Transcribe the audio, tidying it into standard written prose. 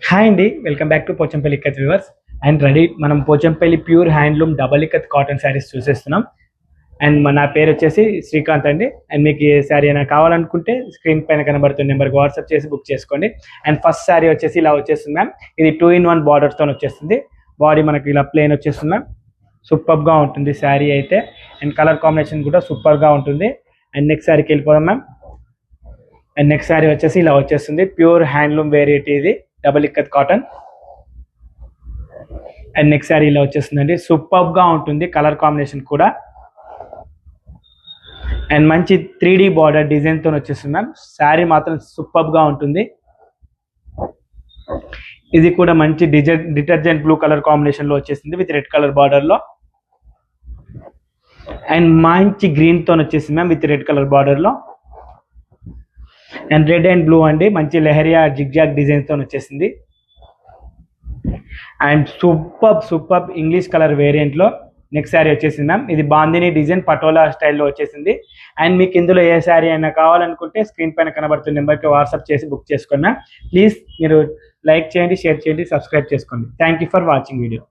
Hi అండి, welcome back to Pochampalli ikat viewers. And ready మనం Pochampalli pure handloom double ikat cotton saris చూసేస్తున్నాం. And నా పేరు వచ్చేసి శ్రీకాంత్ అండి. అండ్ మీకు ఏ శారీ అయినా కావాలనుకుంటే స్క్రీన్ పైన కనబడుతున్న నెంబర్కి వాట్సాప్ చేసి బుక్ చేసుకోండి. అండ్ ఫస్ట్ శారీ వచ్చేసి ఇలా వచ్చేస్తుంది మ్యామ్. ఇది 2-in-1 బార్డర్స్తో వచ్చేస్తుంది. బాడీ మనకి ఇలా ప్లెయిన్ వచ్చేస్తుంది మ్యామ్. సూపర్గా ఉంటుంది శారీ అయితే. అండ్ కలర్ కాంబినేషన్ కూడా సూపర్గా ఉంటుంది. అండ్ నెక్స్ట్ శారీకి వెళ్ళిపోదాం మ్యామ్. అండ్ నెక్స్ట్ శారీ వచ్చేసి ఇలా వచ్చేస్తుంది. ప్యూర్ హ్యాండ్లూమ్ వెరైటీ ఇది double ikat cotton. And next sari ఇలా వచ్చేస్తుందండి. సూపర్గా ఉంటుంది కలర్ కాంబినేషన్ కూడా. అండ్ మంచి 3D బార్డర్ డిజైన్తో వచ్చేస్తుంది మ్యామ్. శారీ మాత్రం సూపర్గా ఉంటుంది. ఇది కూడా మంచి డిటర్జెంట్ బ్లూ కలర్ కాంబినేషన్లో వచ్చేసింది విత్ రెడ్ కలర్ బార్డర్లో. అండ్ మంచి గ్రీన్తో వచ్చేసింది మ్యామ్ విత్ రెడ్ కలర్ బార్డర్లో. అండ్ రెడ్ అండ్ బ్లూ అండి, మంచి లెహరియా జిగ్జాగ్ డిజైన్తో వచ్చేసింది. అండ్ సూపర్ ఇంగ్లీష్ కలర్ వేరియంట్లో నెక్స్ట్ శారీ వచ్చేసింది మ్యామ్. ఇది బాందిని డిజైన్ పటోలా స్టైల్లో వచ్చేసింది. అండ్ మీకు ఇందులో ఏ శారీ అయినా కావాలనుకుంటే స్క్రీన్ పైన కనబడుతున్న నెంబర్కి వాట్సాప్ చేసి బుక్ చేసుకున్నా. ప్లీజ్ మీరు లైక్ చేయండి, షేర్ చేయండి, సబ్స్క్రైబ్ చేసుకోండి. Thank you for watching video.